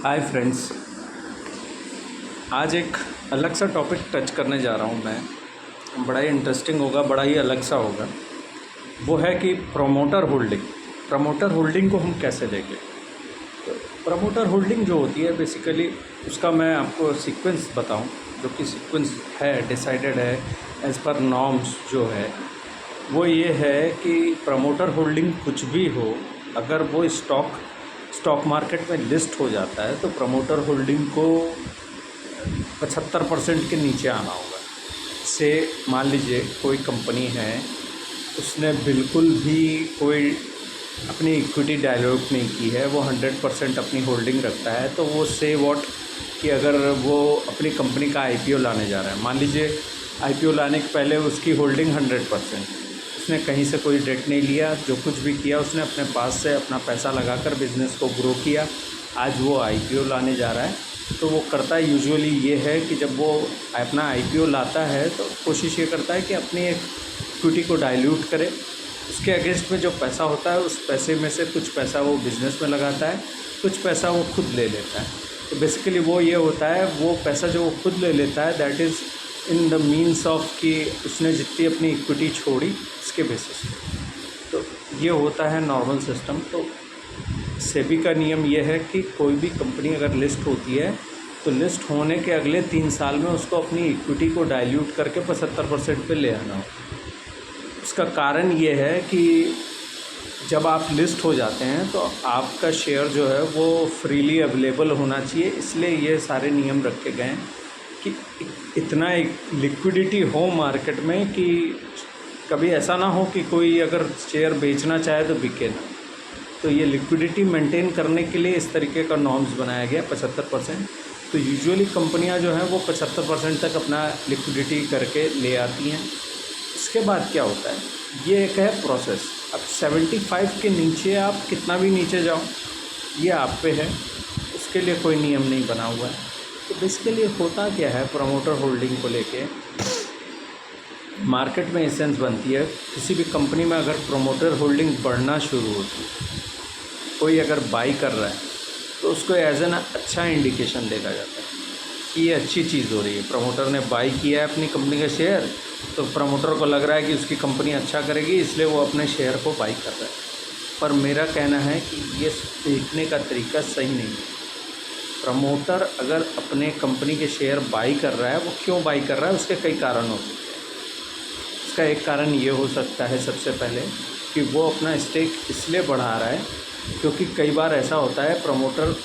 Hi friends, आज एक अलग सा टॉपिक टच करने जा रहा हूँ मैं। बड़ा ही इंटरेस्टिंग होगा, बड़ा ही अलग सा होगा। वो है कि प्रमोटर होल्डिंग को हम कैसे देखें। तो प्रमोटर होल्डिंग जो होती है बेसिकली उसका मैं आपको सीक्वेंस बताऊँ, जो कि सीक्वेंस है डिसाइडेड है एज़ पर नॉर्म्स जो है वो ये है कि प्रमोटर होल्डिंग कुछ भी हो, अगर वो स्टॉक मार्केट में लिस्ट हो जाता है तो प्रमोटर होल्डिंग को 75% के नीचे आना होगा। से मान लीजिए कोई कंपनी है, उसने बिल्कुल भी कोई अपनी इक्विटी डायल्यूट नहीं की है, वो 100% अपनी होल्डिंग रखता है, तो वो से वॉट कि अगर वो अपनी कंपनी का आईपीओ लाने जा रहा है, मान लीजिए आईपीओ लाने के पहले उसकी होल्डिंग 100%, उसने कहीं से कोई डेट नहीं लिया, जो कुछ भी किया उसने अपने पास से अपना पैसा लगाकर बिज़नेस को ग्रो किया। आज वो आईपीओ लाने जा रहा है, तो वो करता है यूजुअली ये है कि जब वो अपना आईपीओ लाता है तो कोशिश ये करता है कि अपनी एक इक्विटी को डाइल्यूट करे। उसके अगेंस्ट में जो पैसा होता है उस पैसे में से कुछ पैसा वो बिज़नेस में लगाता है, कुछ पैसा वो खुद ले लेता है। तो बेसिकली वो ये होता है, वो पैसा जो वो खुद ले लेता है that is in the means of कि उसने जितनी अपनी इक्विटी छोड़ी उसके बेसिस पे। तो ये होता है नॉर्मल सिस्टम। तो सेबी का नियम ये है कि कोई भी कंपनी अगर लिस्ट होती है तो लिस्ट होने के अगले 3 साल में उसको अपनी इक्विटी को डाइल्यूट करके 75% पे ले आना हो। उसका कारण ये है कि जब आप लिस्ट हो जाते हैं तो आपका शेयर जो है वो फ्रीली अवेलेबल होना चाहिए, इसलिए ये सारे नियम रखे गए हैं कि इतना एक लिक्विडिटी हो मार्केट में कि कभी ऐसा ना हो कि कोई अगर शेयर बेचना चाहे तो बिके ना। तो ये लिक्विडिटी मेंटेन करने के लिए इस तरीके का नॉर्म्स बनाया गया 75%। तो यूजुअली कंपनियां जो हैं वो 75% तक अपना लिक्विडिटी करके ले आती हैं। इसके बाद क्या होता है, ये एक है प्रोसेस। अब 75 के नीचे आप कितना भी नीचे जाओ ये आप पे है, उसके लिए कोई नियम नहीं बना हुआ है। तो बेसिकली होता क्या है, प्रमोटर होल्डिंग को लेके मार्केट में एसेंस बनती है। किसी भी कंपनी में अगर प्रमोटर होल्डिंग बढ़ना शुरू होती है, कोई अगर बाई कर रहा है तो उसको एज एन अच्छा इंडिकेशन देखा जाता है कि ये अच्छी चीज़ हो रही है। प्रमोटर ने बाई किया है अपनी कंपनी का शेयर, तो प्रमोटर को लग रहा है कि उसकी कंपनी अच्छा करेगी, इसलिए वो अपने शेयर को बाई कर रहा है। पर मेरा कहना है कि ये देखने का तरीका सही नहीं है। प्रमोटर अगर अपने कंपनी के शेयर बाई कर रहा है, वो क्यों बाई कर रहा है, उसके कई कारण हो सकते हैं। इसका एक कारण ये हो सकता है सबसे पहले कि वो अपना स्टेक इसलिए बढ़ा रहा है क्योंकि कई बार ऐसा होता है प्रमोटर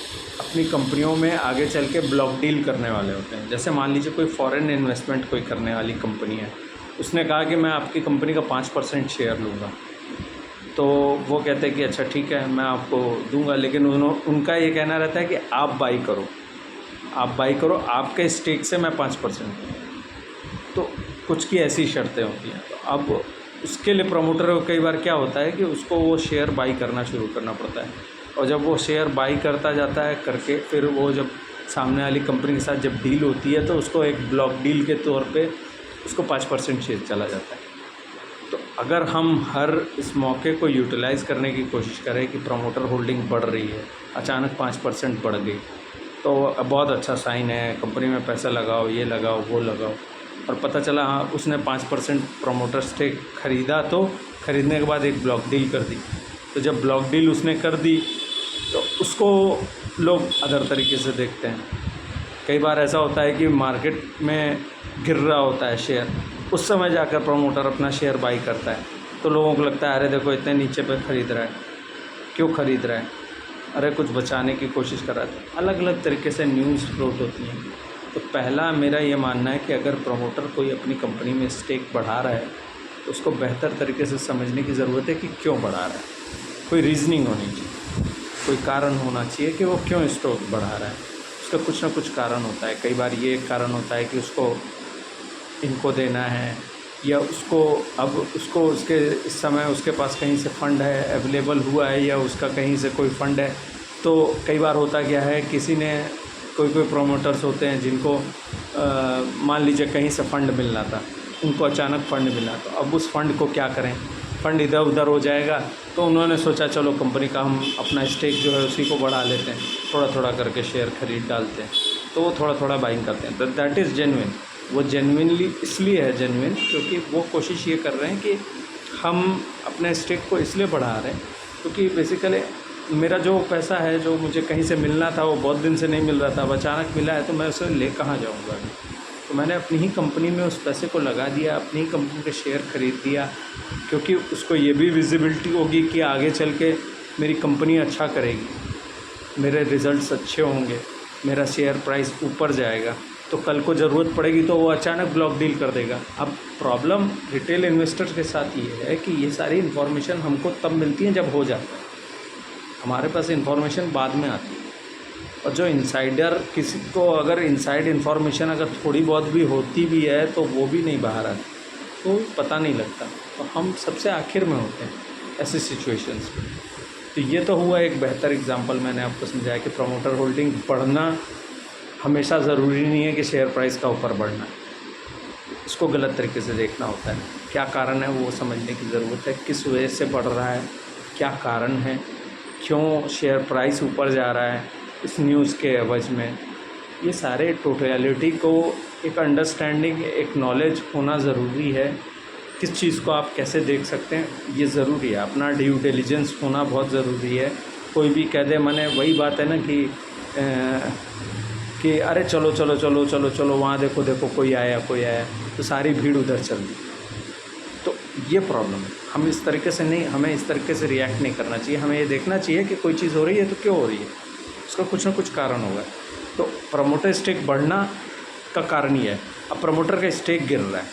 अपनी कंपनियों में आगे चल के ब्लॉक डील करने वाले होते हैं। जैसे मान लीजिए कोई फॉरेन इन्वेस्टमेंट कोई करने वाली कंपनी है, उसने कहा कि मैं आपकी कंपनी का 5% शेयर लूँगा, तो वो कहते हैं कि अच्छा ठीक है मैं आपको दूंगा, लेकिन उनका ये कहना रहता है कि आप बाई करो, आपके स्टेक से मैं 5%। तो कुछ की ऐसी शर्तें होती हैं। तो अब उसके लिए प्रमोटर को कई बार क्या होता है कि उसको वो शेयर बाई करना शुरू करना पड़ता है, और जब वो शेयर बाई करता जाता है करके फिर वो जब सामने वाली कंपनी के साथ जब डील होती है तो उसको एक ब्लॉक डील के तौर पे उसको 5% शेयर चला जाता है। तो अगर हम हर इस मौके को यूटिलाइज़ करने की कोशिश करें कि प्रमोटर होल्डिंग बढ़ रही है, अचानक 5% बढ़ गई, तो बहुत अच्छा साइन है, कंपनी में पैसा लगाओ, ये लगाओ वो लगाओ। और पता चला हाँ उसने 5% प्रमोटर स्टेक ख़रीदा, तो ख़रीदने के बाद एक ब्लॉक डील कर दी। तो जब ब्लॉक डील उसने कर दी तो उसको लोग अदर तरीके से देखते हैं। कई बार ऐसा होता है कि मार्केट में गिर रहा होता है शेयर, उस समय जाकर प्रमोटर अपना शेयर बाई करता है, तो लोगों को लगता है अरे देखो इतने नीचे पे ख़रीद रहा है, क्यों ख़रीद रहा है, अरे कुछ बचाने की कोशिश कर रहा है। अलग अलग तरीके से न्यूज़ फ्लोट होती हैं। तो पहला मेरा ये मानना है कि अगर प्रमोटर कोई अपनी कंपनी में स्टेक बढ़ा रहा है तो उसको बेहतर तरीके से समझने की ज़रूरत है कि क्यों बढ़ा रहा है। कोई रीज़निंग होनी चाहिए, कोई कारण होना चाहिए कि वो क्यों स्टॉक बढ़ा रहा है। उसका कुछ ना कुछ कारण होता है। कई बार ये कारण होता है कि उसको इनको देना है, या उसको उसके इस समय उसके पास कहीं से फ़ंड है अवेलेबल हुआ है, या उसका कहीं से कोई फ़ंड है। तो कई बार होता क्या है, किसी ने कोई प्रोमोटर्स होते हैं जिनको मान लीजिए कहीं से फ़ंड मिलना था, उनको अचानक फ़ंड मिला, तो अब उस फ़ंड को क्या करें, फंड इधर उधर हो जाएगा, तो उन्होंने सोचा चलो कंपनी का हम अपना स्टेक जो है उसी को बढ़ा लेते हैं, थोड़ा थोड़ा करके शेयर खरीद डालते हैं, तो वो थोड़ा थोड़ा बाइंग करते हैं। That is genuine. वो जेन्युइनली इसलिए है जेन्युइन क्योंकि वो कोशिश ये कर रहे हैं कि हम अपने स्टेक को इसलिए बढ़ा रहे हैं क्योंकि बेसिकली मेरा जो पैसा है जो मुझे कहीं से मिलना था वो बहुत दिन से नहीं मिल रहा था, अब अचानक मिला है तो मैं उसे ले कहाँ जाऊँगा। तो मैंने अपनी ही कंपनी में उस पैसे को लगा दिया, अपनी ही कंपनी के शेयर ख़रीद दिया, क्योंकि उसको ये भी विजिबिलिटी होगी कि आगे चल के मेरी कंपनी अच्छा करेगी, मेरे रिज़ल्ट्स अच्छे होंगे, मेरा शेयर प्राइस ऊपर जाएगा, तो कल को ज़रूरत पड़ेगी तो वो अचानक ब्लॉक डील कर देगा। अब प्रॉब्लम रिटेल इन्वेस्टर के साथ ये है कि ये सारी इन्फॉर्मेशन हमको तब मिलती है जब हो जाता है, हमारे पास इन्फॉर्मेशन बाद में आती है। और जो इनसाइडर, किसी को अगर इनसाइड इन्फॉर्मेशन अगर थोड़ी बहुत भी होती भी है तो वो भी नहीं बाहर आती, तो पता नहीं लगता, तो हम सबसे आखिर में होते हैं ऐसी सिचुएशंस में। तो ये तो हुआ एक बेहतर एग्जांपल, मैंने आपको समझाया कि प्रमोटर होल्डिंग बढ़ना हमेशा ज़रूरी नहीं है कि शेयर प्राइस का ऊपर बढ़ना, इसको गलत तरीके से देखना होता है। क्या कारण है वो समझने की ज़रूरत है, किस वजह से बढ़ रहा है, क्या कारण है, क्यों शेयर प्राइस ऊपर जा रहा है इस न्यूज़ के एवज में, ये सारे टोटलिटी को एक अंडरस्टैंडिंग, एक नॉलेज होना ज़रूरी है। किस चीज़ को आप कैसे देख सकते हैं ये ज़रूरी है, अपना ड्यू डिलिजेंस होना बहुत ज़रूरी है। कोई भी कह दे, मैंने वही बात है ना कि अरे चलो चलो चलो चलो चलो वहाँ देखो देखो कोई आया, तो सारी भीड़ उधर चल दी, तो ये प्रॉब्लम है। हम इस तरीके से नहीं, हमें इस तरीके से रिएक्ट नहीं करना चाहिए, हमें ये देखना चाहिए कि कोई चीज़ हो रही है तो क्यों हो रही है, उसका कुछ ना कुछ कारण होगा। तो प्रमोटर स्टेक बढ़ना का कारण ये है। अब प्रमोटर का स्टेक गिर रहा है,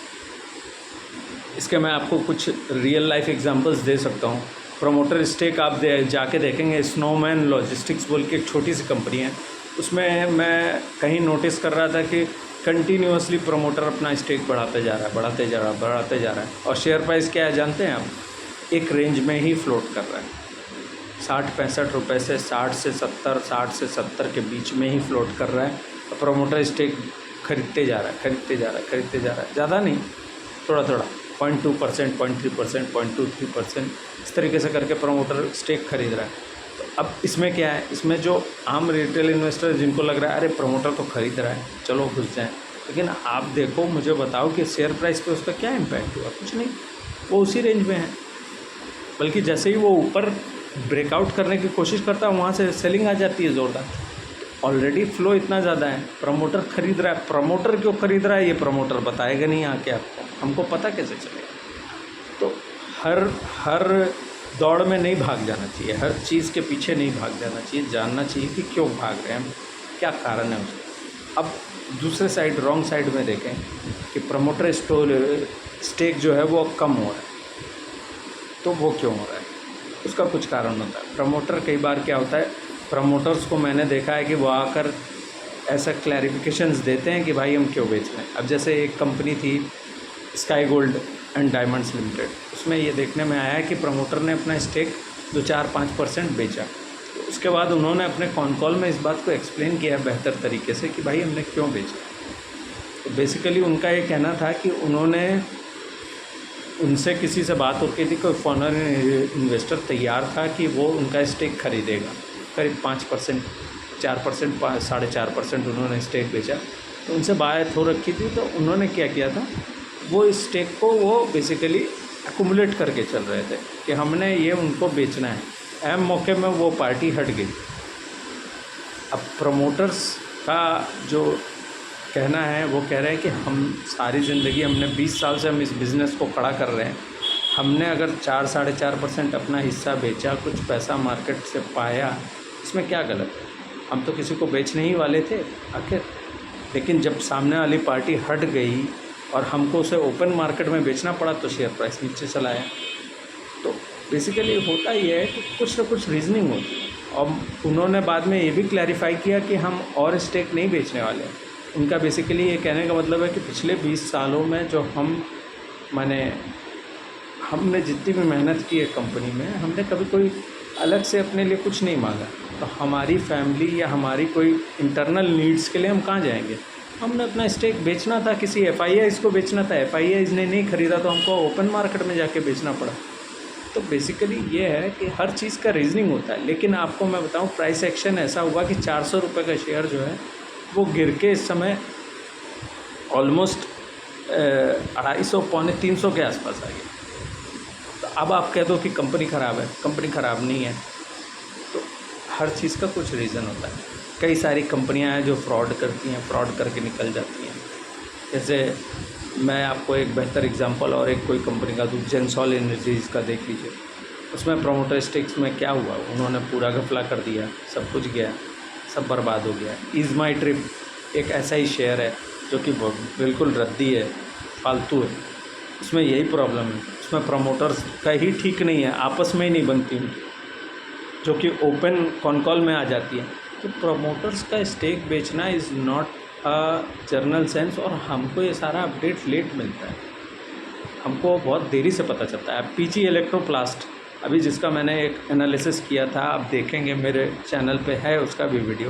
इसके मैं आपको कुछ रियल लाइफ एग्जांपल्स दे सकता हूँ। प्रमोटर स्टेक आप जाके देखेंगे, स्नोमैन लॉजिस्टिक्स बोल के एक छोटी सी कंपनी है, उसमें मैं कहीं नोटिस कर रहा था कि कंटिन्यूअसली प्रमोटर अपना स्टेक बढ़ाते जा रहा है, और शेयर प्राइस क्या है जानते हैं आप, एक रेंज में ही फ्लोट कर रहा है, 60-65 रुपये से 60 से 70 के बीच में ही फ्लोट कर रहा है। प्रमोटर स्टेक खरीदते जा रहा है, ज़्यादा नहीं, थोड़ा 0.2%, 0.3%, 0.23%, इस तरीके से करके प्रमोटर स्टेक खरीद रहा है। तो अब इसमें क्या है, इसमें जो आम रिटेल इन्वेस्टर जिनको लग रहा है अरे प्रमोटर तो खरीद रहा है चलो घुस जाएं, लेकिन आप देखो, मुझे बताओ कि शेयर प्राइस पे उसका क्या इम्पैक्ट हुआ, कुछ नहीं, वो उसी रेंज में है। बल्कि जैसे ही वो ऊपर ब्रेकआउट करने की कोशिश करता है वहाँ से सेलिंग आ जाती है ज़ोरदार। ऑलरेडी फ्लो इतना ज़्यादा है, प्रमोटर खरीद रहा है। प्रमोटर क्यों खरीद रहा है ये प्रमोटर बताएगा नहीं आके आपको, हमको पता कैसे चलेगा। तो हर दौड़ में नहीं भाग जाना चाहिए, हर चीज़ के पीछे नहीं भाग जाना चाहिए, जानना चाहिए कि क्यों भाग रहे हैं हम, क्या कारण है उसका। अब दूसरे साइड, रॉन्ग साइड में देखें कि प्रमोटर स्टेक जो है वो कम हो रहा है, तो वो क्यों हो रहा है, उसका कुछ कारण होता है। प्रमोटर कई बार क्या होता है, प्रमोटर्स को मैंने देखा है कि वो आकर ऐसा क्लैरिफिकेशंस देते हैं कि भाई हम क्यों बेच रहे हैं। अब जैसे एक कंपनी थी sky gold and diamonds limited, उसमें ये देखने में आया है कि प्रमोटर ने अपना स्टेक 2-4-5% बेचा। तो उसके बाद उन्होंने अपने कॉन कॉल में इस बात को एक्सप्लेन किया बेहतर तरीके से कि भाई हमने क्यों बेचा। तो बेसिकली उनका ये कहना था कि उनसे किसी से बात हो रही थी, कोई फॉरेन इन्वेस्टर तैयार था कि वो उनका स्टेक खरीदेगा, करीब 5%, 4%, 4.5% उन्होंने स्टेक बेचा। तो उनसे बात हो रखी थी, तो उन्होंने क्या किया था, वो स्टेक को वो बेसिकली एक्यूमुलेट करके चल रहे थे कि हमने ये उनको बेचना है। अहम मौके में वो पार्टी हट गई। अब प्रमोटर्स का जो कहना है, वो कह रहे हैं कि हम सारी ज़िंदगी, हमने 20 साल से हम इस बिज़नेस को खड़ा कर रहे हैं, हमने अगर 4-4.5% अपना हिस्सा बेचा, कुछ पैसा मार्केट से पाया, इसमें क्या गलत है, हम तो किसी को बेचने ही वाले थे आखिर। लेकिन जब सामने वाली पार्टी हट गई और हमको उसे ओपन मार्केट में बेचना पड़ा तो शेयर प्राइस नीचे चला आया। तो बेसिकली होता ही है कि कुछ ना कुछ रीज़निंग होती है। और उन्होंने बाद में ये भी क्लैरिफाई किया कि हम और स्टेक नहीं बेचने वाले हैं। उनका बेसिकली ये कहने का मतलब है कि पिछले 20 सालों में जो हमने जितनी भी मेहनत की है कंपनी में, हमने कभी कोई अलग से अपने लिए कुछ नहीं मांगा। तो हमारी फैमिली या हमारी कोई इंटरनल नीड्स के लिए हम कहाँ जाएंगे। हमने अपना स्टेक बेचना था, किसी FIIs को बेचना था, FIIs ने नहीं ख़रीदा तो हमको ओपन मार्केट में जाके बेचना पड़ा। तो बेसिकली ये है कि हर चीज़ का रीजनिंग होता है। लेकिन आपको मैं बताऊं, प्राइस एक्शन ऐसा हुआ कि 400 रुपये का शेयर जो है वो गिर के इस समय ऑलमोस्ट 250 पौने 300 के आसपास आ गया। तो अब आप कह दो कि कंपनी ख़राब है, कंपनी ख़राब नहीं है। तो हर चीज़ का कुछ रीज़न होता है। कई सारी कंपनियां हैं जो फ्रॉड करती हैं, फ्रॉड करके निकल जाती हैं। जैसे मैं आपको एक बेहतर एग्जांपल और एक कोई कंपनी का दूँ, जेंसॉल एनर्जीज़ का देख लीजिए। उसमें प्रमोटर स्टेक्स में क्या हुआ, उन्होंने पूरा घपला कर दिया, सब कुछ गया, सब बर्बाद हो गया। ईज़ माई ट्रिप एक ऐसा ही शेयर है जो कि बिल्कुल रद्दी है, फालतू है। उसमें यही प्रॉब्लम है, उसमें प्रमोटर्स का ही ठीक नहीं है, आपस में ही नहीं बनती उनकी, जो कि ओपन कॉन कॉल में आ जाती है। तो प्रमोटर्स का स्टेक बेचना is not a journal sense, और हमको ये सारा अपडेट लेट मिलता है, हमको बहुत देरी से पता चलता है। पीजी इलेक्ट्रोप्लास्ट अभी जिसका मैंने एक एनालिसिस किया था, आप देखेंगे मेरे चैनल पे है उसका भी वीडियो।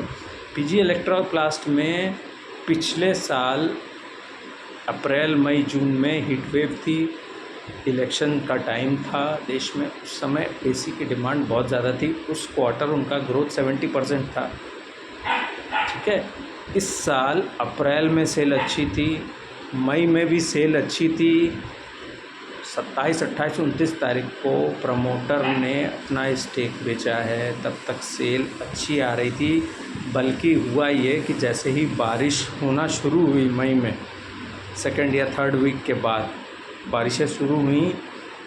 पीजी इलेक्ट्रोप्लास्ट में पिछले साल अप्रैल मई जून में हीट वेव थी, इलेक्शन का टाइम था देश में, उस समय एसी की डिमांड बहुत ज़्यादा थी। उस क्वार्टर उनका ग्रोथ 70% था, ठीक है। इस साल अप्रैल में सेल अच्छी थी, मई में भी सेल अच्छी थी। 27, 28, 29 तारीख को प्रमोटर ने अपना स्टेक बेचा है, तब तक सेल अच्छी आ रही थी। बल्कि हुआ ये कि जैसे ही बारिश होना शुरू हुई मई में, सेकंड या थर्ड वीक के बाद बारिशें शुरू हुई,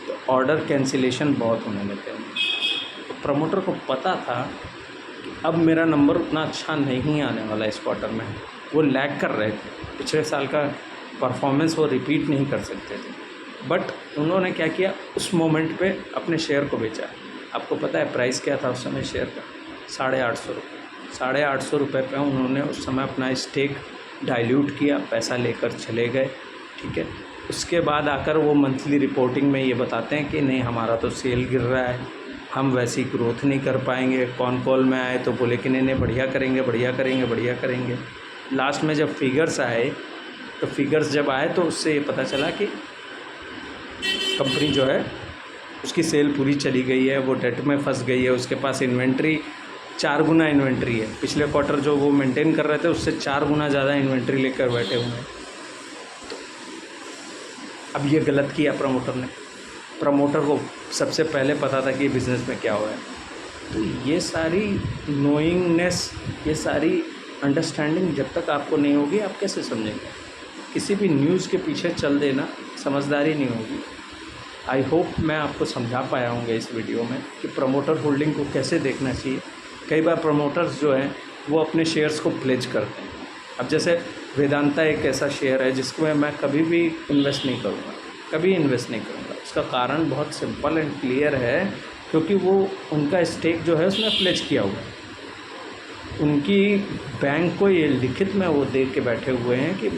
तो ऑर्डर कैंसिलेशन बहुत होने लगे। तो प्रमोटर को पता था कि अब मेरा नंबर उतना अच्छा नहीं आने वाला इस क्वार्टर में। वो लैग कर रहे थे, पिछले साल का परफॉर्मेंस वो रिपीट नहीं कर सकते थे। बट उन्होंने क्या किया, उस मोमेंट पे अपने शेयर को बेचा। आपको पता है प्राइस क्या था उस समय शेयर का? 850 रुपये। 850 रुपये पे उन्होंने उस समय अपना स्टेक डाइल्यूट किया, पैसा लेकर चले गए, ठीक है। उसके बाद आकर वो मंथली रिपोर्टिंग में ये बताते हैं कि नहीं, हमारा तो सेल गिर रहा है, हम वैसी ग्रोथ नहीं कर पाएंगे। कॉन कॉल में आए तो बोले कि नहीं नहीं, बढ़िया करेंगे, बढ़िया करेंगे, बढ़िया करेंगे। लास्ट में जब फिगर्स आए, तो फिगर्स जब आए तो उससे ये पता चला कि कंपनी जो है उसकी सेल पूरी चली गई है, वो डेट में फंस गई है, उसके पास इन्वेंट्री 4 गुना इन्वेंट्री है। पिछले क्वार्टर जो वो मेंटेन कर रहे थे उससे 4 गुना ज़्यादा इन्वेंट्री लेकर बैठे हुए हैं। तो अब ये गलत किया प्रमोटर ने। प्रमोटर को सबसे पहले पता था कि बिज़नेस में क्या हो रहा है। तो ये सारी नोइंगनेस, ये सारी अंडरस्टैंडिंग जब तक आपको नहीं होगी, आप कैसे समझेंगे? किसी भी न्यूज़ के पीछे चल देना समझदारी नहीं होगी। आई होप मैं आपको समझा पाया हूँगा इस वीडियो में कि प्रमोटर होल्डिंग को कैसे देखना चाहिए। कई बार प्रमोटर्स जो हैं वो अपने शेयर्स को प्लेज करते हैं। अब जैसे वेदांता एक ऐसा शेयर है जिसको मैं कभी भी इन्वेस्ट नहीं करूँगा, कभी इन्वेस्ट नहीं करूँगा। उसका कारण बहुत सिंपल एंड क्लियर है, क्योंकि वो उनका स्टेक जो है उसने प्लेज किया हुआ है। उनकी बैंक को ये लिखित में वो दे के बैठे हुए हैं कि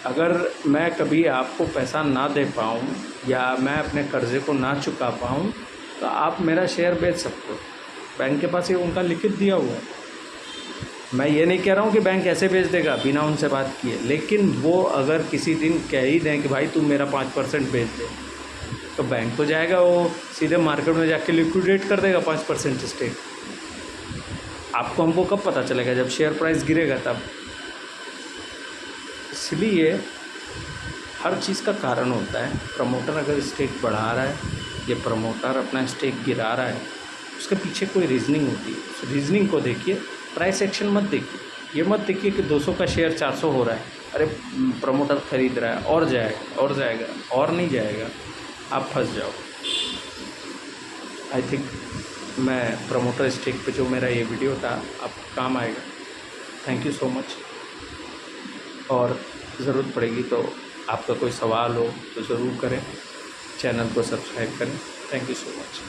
अगर मैं कभी आपको पैसा ना दे पाऊँ या मैं अपने कर्ज़े को ना चुका पाऊँ तो आप मेरा शेयर बेच सकते हो। बैंक के पास ये उनका लिखित दिया हुआ है। मैं ये नहीं कह रहा हूँ कि बैंक ऐसे बेच देगा बिना उनसे बात किए, लेकिन वो अगर किसी दिन कह ही दें कि भाई तू मेरा 5% बेच दे, तो बैंक तो जाएगा, वो सीधे मार्केट में जाके लिक्विडेट कर देगा 5% स्टेक। आपको हमको कब पता चलेगा? जब शेयर प्राइस गिरेगा तब। इसलिए हर चीज़ का कारण होता है। प्रमोटर अगर स्टेक बढ़ा रहा है या प्रमोटर अपना स्टेक गिरा रहा है, उसके पीछे कोई रीजनिंग होती है। उस रीजनिंग को देखिए, प्राइस एक्शन मत देखिए। ये मत देखिए कि 200 का शेयर 400 हो रहा है, अरे प्रमोटर खरीद रहा है, और जाएगा और जाएगा, और नहीं जाएगा, आप फंस जाओ। आई थिंक मैं प्रमोटर स्टेक पे जो मेरा ये वीडियो था आपको काम आएगा। Thank you so much. और ज़रूरत पड़ेगी तो आपका कोई सवाल हो तो ज़रूर करें, चैनल को सब्सक्राइब करें। Thank you so much.